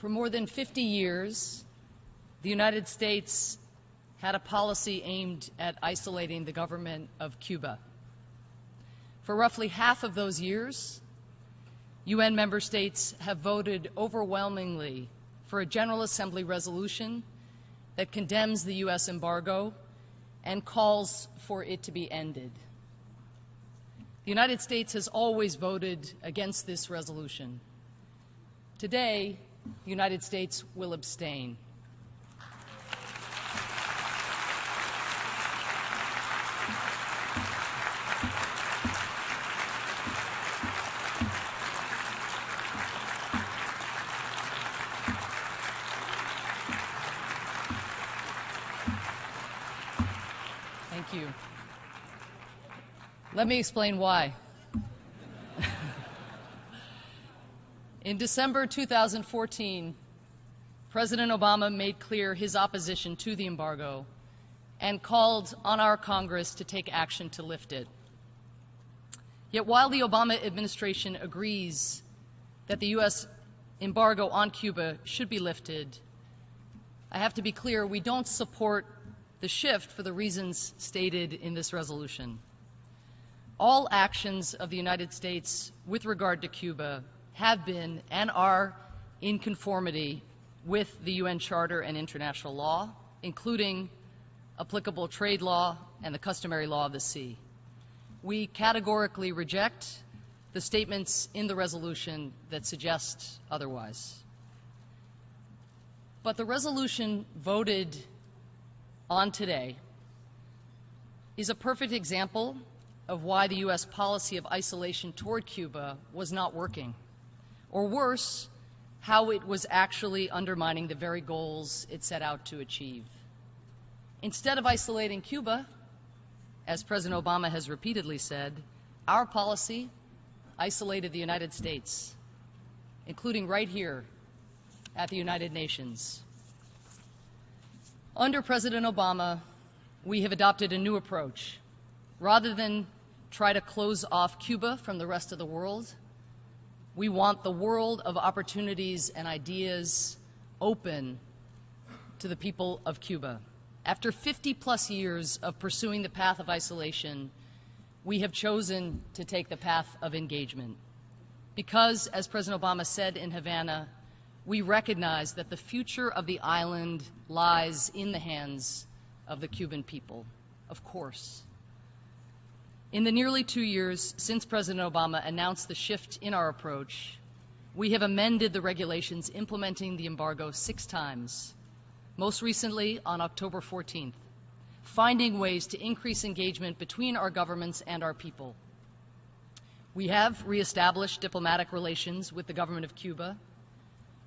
For more than 50 years, the United States had a policy aimed at isolating the government of Cuba. For roughly half of those years, UN member states have voted overwhelmingly for a General Assembly resolution that condemns the U.S. embargo and calls for it to be ended. The United States has always voted against this resolution. Today, the United States will abstain. Thank you. Let me explain why. In December 2014, President Obama made clear his opposition to the embargo and called on our Congress to take action to lift it. Yet while the Obama administration agrees that the U.S. embargo on Cuba should be lifted, I have to be clear, we don't support the shift for the reasons stated in this resolution. All actions of the United States with regard to Cuba have been and are in conformity with the UN Charter and international law, including applicable trade law and the customary law of the sea. We categorically reject the statements in the resolution that suggest otherwise. But the resolution voted on today is a perfect example of why the U.S. policy of isolation toward Cuba was not working. Or worse, how it was actually undermining the very goals it set out to achieve. Instead of isolating Cuba, as President Obama has repeatedly said, our policy isolated the United States, including right here at the United Nations. Under President Obama, we have adopted a new approach. Rather than try to close off Cuba from the rest of the world, we want the world of opportunities and ideas open to the people of Cuba. After 50-plus years of pursuing the path of isolation, we have chosen to take the path of engagement. Because, as President Obama said in Havana, we recognize that the future of the island lies in the hands of the Cuban people, of course. In the nearly 2 years since President Obama announced the shift in our approach, we have amended the regulations implementing the embargo 6 times, most recently on October 14th, finding ways to increase engagement between our governments and our people. We have reestablished diplomatic relations with the government of Cuba,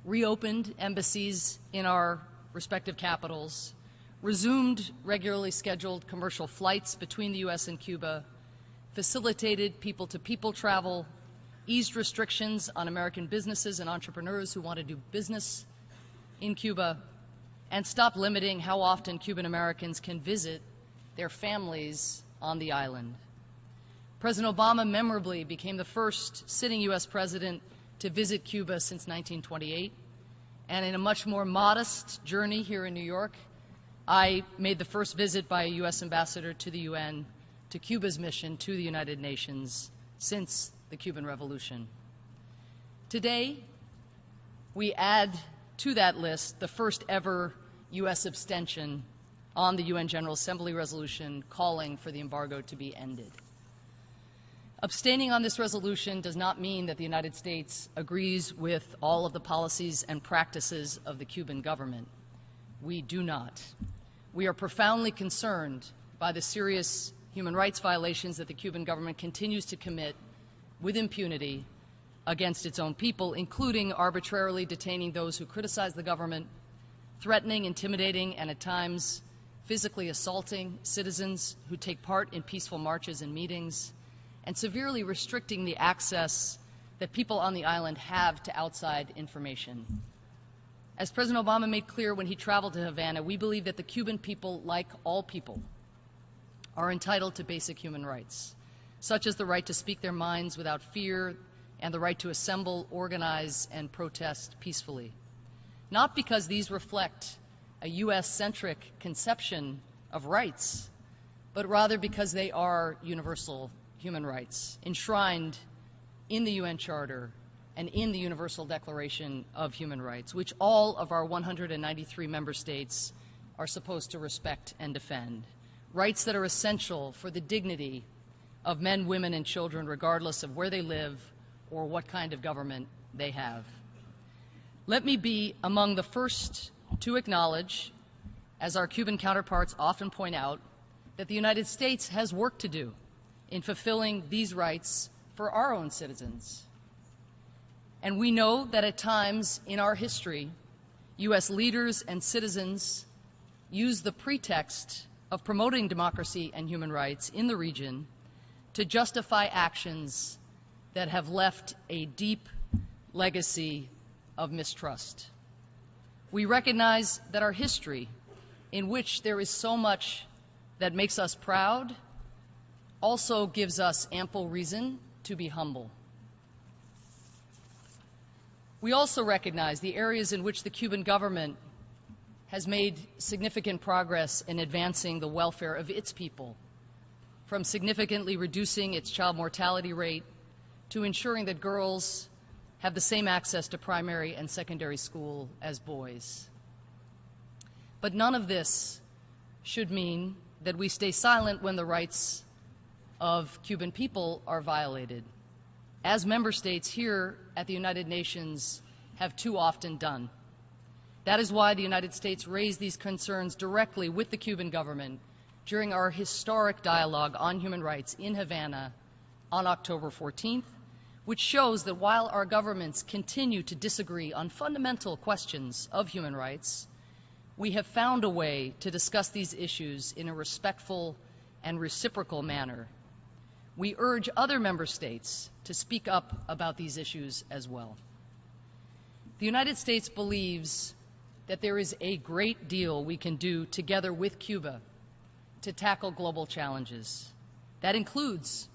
reopened embassies in our respective capitals, resumed regularly scheduled commercial flights between the U.S. and Cuba, facilitated people-to-people travel, eased restrictions on American businesses and entrepreneurs who want to do business in Cuba, and stopped limiting how often Cuban Americans can visit their families on the island. President Obama memorably became the first sitting U.S. president to visit Cuba since 1928, and in a much more modest journey here in New York, I made the first visit by a U.S. ambassador to the UN to Cuba's mission to the United Nations since the Cuban Revolution. Today, we add to that list the first ever U.S. abstention on the UN General Assembly resolution calling for the embargo to be ended. Abstaining on this resolution does not mean that the United States agrees with all of the policies and practices of the Cuban government. We do not. We are profoundly concerned by the serious human rights violations that the Cuban government continues to commit with impunity against its own people, including arbitrarily detaining those who criticize the government, threatening, intimidating, and at times physically assaulting citizens who take part in peaceful marches and meetings, and severely restricting the access that people on the island have to outside information. As President Obama made clear when he traveled to Havana, we believe that the Cuban people, like all people, are entitled to basic human rights, such as the right to speak their minds without fear and the right to assemble, organize, and protest peacefully. not because these reflect a U.S.-centric conception of rights, but rather because they are universal human rights, enshrined in the UN Charter and in the Universal Declaration of Human Rights, which all of our 193 member states are supposed to respect and defend. Rights that are essential for the dignity of men, women, and children, regardless of where they live or what kind of government they have. Let me be among the first to acknowledge, as our Cuban counterparts often point out, that the United States has work to do in fulfilling these rights for our own citizens. And we know that at times in our history, U.S. leaders and citizens use the pretext of promoting democracy and human rights in the region to justify actions that have left a deep legacy of mistrust. We recognize that our history, in which there is so much that makes us proud, also gives us ample reason to be humble. We also recognize the areas in which the Cuban government has made significant progress in advancing the welfare of its people, from significantly reducing its child mortality rate to ensuring that girls have the same access to primary and secondary school as boys. But none of this should mean that we stay silent when the rights of Cuban people are violated, as member states here at the United Nations have too often done. That is why the United States raised these concerns directly with the Cuban government during our historic dialogue on human rights in Havana on October 14th, which shows that while our governments continue to disagree on fundamental questions of human rights, we have found a way to discuss these issues in a respectful and reciprocal manner. We urge other member states to speak up about these issues as well. The United States believes that there is a great deal we can do together with Cuba to tackle global challenges. That includes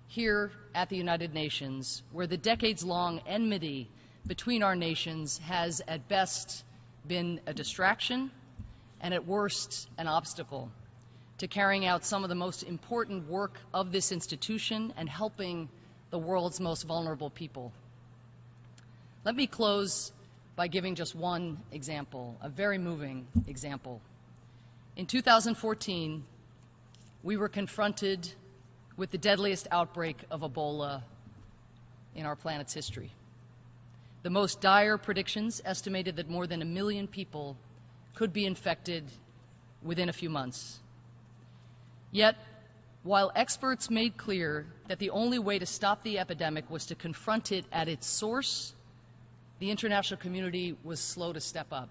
here at the United Nations, where the decades-long enmity between our nations has at best been a distraction and at worst an obstacle to carrying out some of the most important work of this institution and helping the world's most vulnerable people. Let me close by giving just one example, a very moving example. In 2014, we were confronted with the deadliest outbreak of Ebola in our planet's history. The most dire predictions estimated that more than 1 million people could be infected within a few months. Yet, while experts made clear that the only way to stop the epidemic was to confront it at its source, the international community was slow to step up.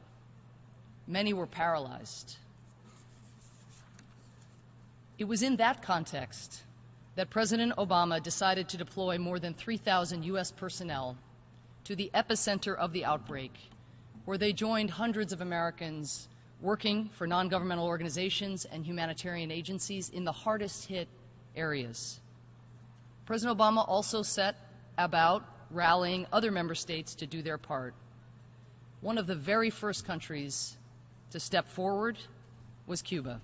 Many were paralyzed. It was in that context that President Obama decided to deploy more than 3,000 U.S. personnel to the epicenter of the outbreak, where they joined hundreds of Americans working for non-governmental organizations and humanitarian agencies in the hardest hit areas. President Obama also set about rallying other member states to do their part. One of the very first countries to step forward was Cuba,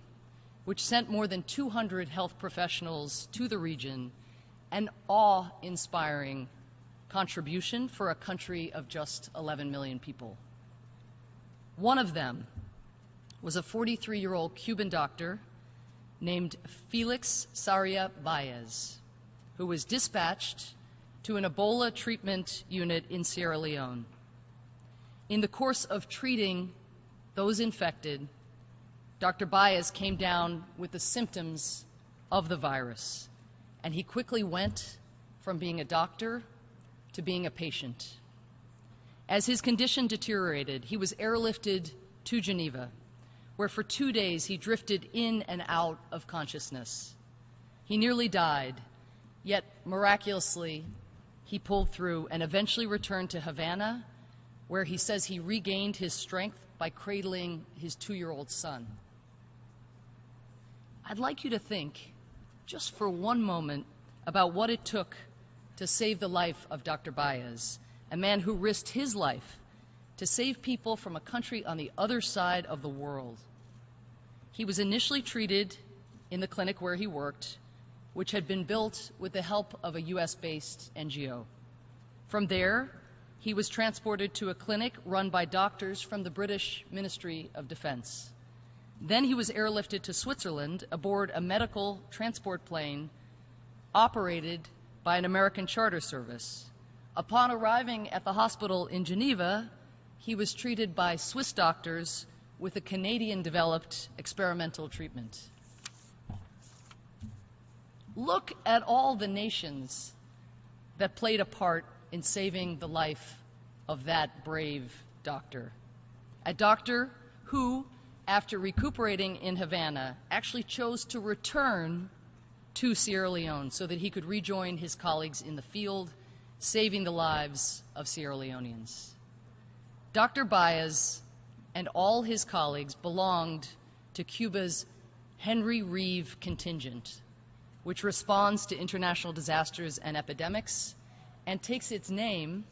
which sent more than 200 health professionals to the region, an awe-inspiring contribution for a country of just 11 million people. One of them was a 43-year-old Cuban doctor named Felix Sarria Baez, who was dispatched to an Ebola treatment unit in Sierra Leone. In the course of treating those infected, Dr. Baez came down with the symptoms of the virus, and he quickly went from being a doctor to being a patient. As his condition deteriorated, he was airlifted to Geneva, where for 2 days he drifted in and out of consciousness. He nearly died, yet miraculously he pulled through and eventually returned to Havana, where he says he regained his strength by cradling his 2-year-old son. I'd like you to think, just for one moment, about what it took to save the life of Dr. Baez, a man who risked his life to save people from a country on the other side of the world. He was initially treated in the clinic where he worked, which had been built with the help of a US-based NGO. From there, he was transported to a clinic run by doctors from the British Ministry of Defense. Then he was airlifted to Switzerland aboard a medical transport plane operated by an American charter service. Upon arriving at the hospital in Geneva, he was treated by Swiss doctors with a Canadian-developed experimental treatment. Look at all the nations that played a part in saving the life of that brave doctor. A doctor who, after recuperating in Havana, actually chose to return to Sierra Leone so that he could rejoin his colleagues in the field, saving the lives of Sierra Leoneans. Dr. Baez and all his colleagues belonged to Cuba's Henry Reeve contingent, which responds to international disasters and epidemics and takes its name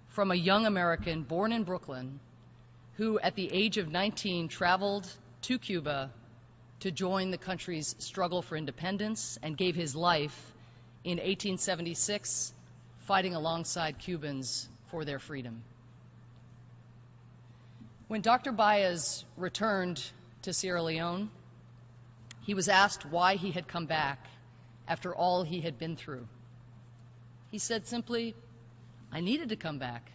from a young American born in Brooklyn who, at the age of 19, traveled to Cuba to join the country's struggle for independence and gave his life in 1876, fighting alongside Cubans for their freedom. When Dr. Baez returned to Sierra Leone, he was asked why he had come back after all he had been through. He said simply, "I needed to come back.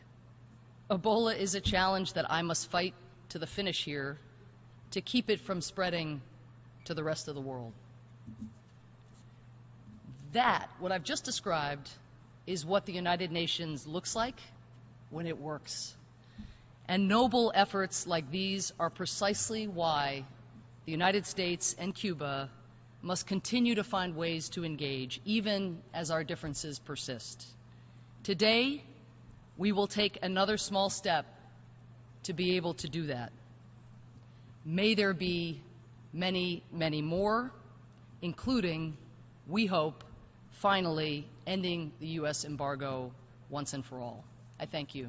Ebola is a challenge that I must fight to the finish here to keep it from spreading to the rest of the world." That, what I've just described, is what the United Nations looks like when it works. And noble efforts like these are precisely why the United States and Cuba must continue to find ways to engage, even as our differences persist. Today, we will take another small step to be able to do that. May there be many, many more, including, we hope, finally ending the U.S. embargo once and for all. I thank you.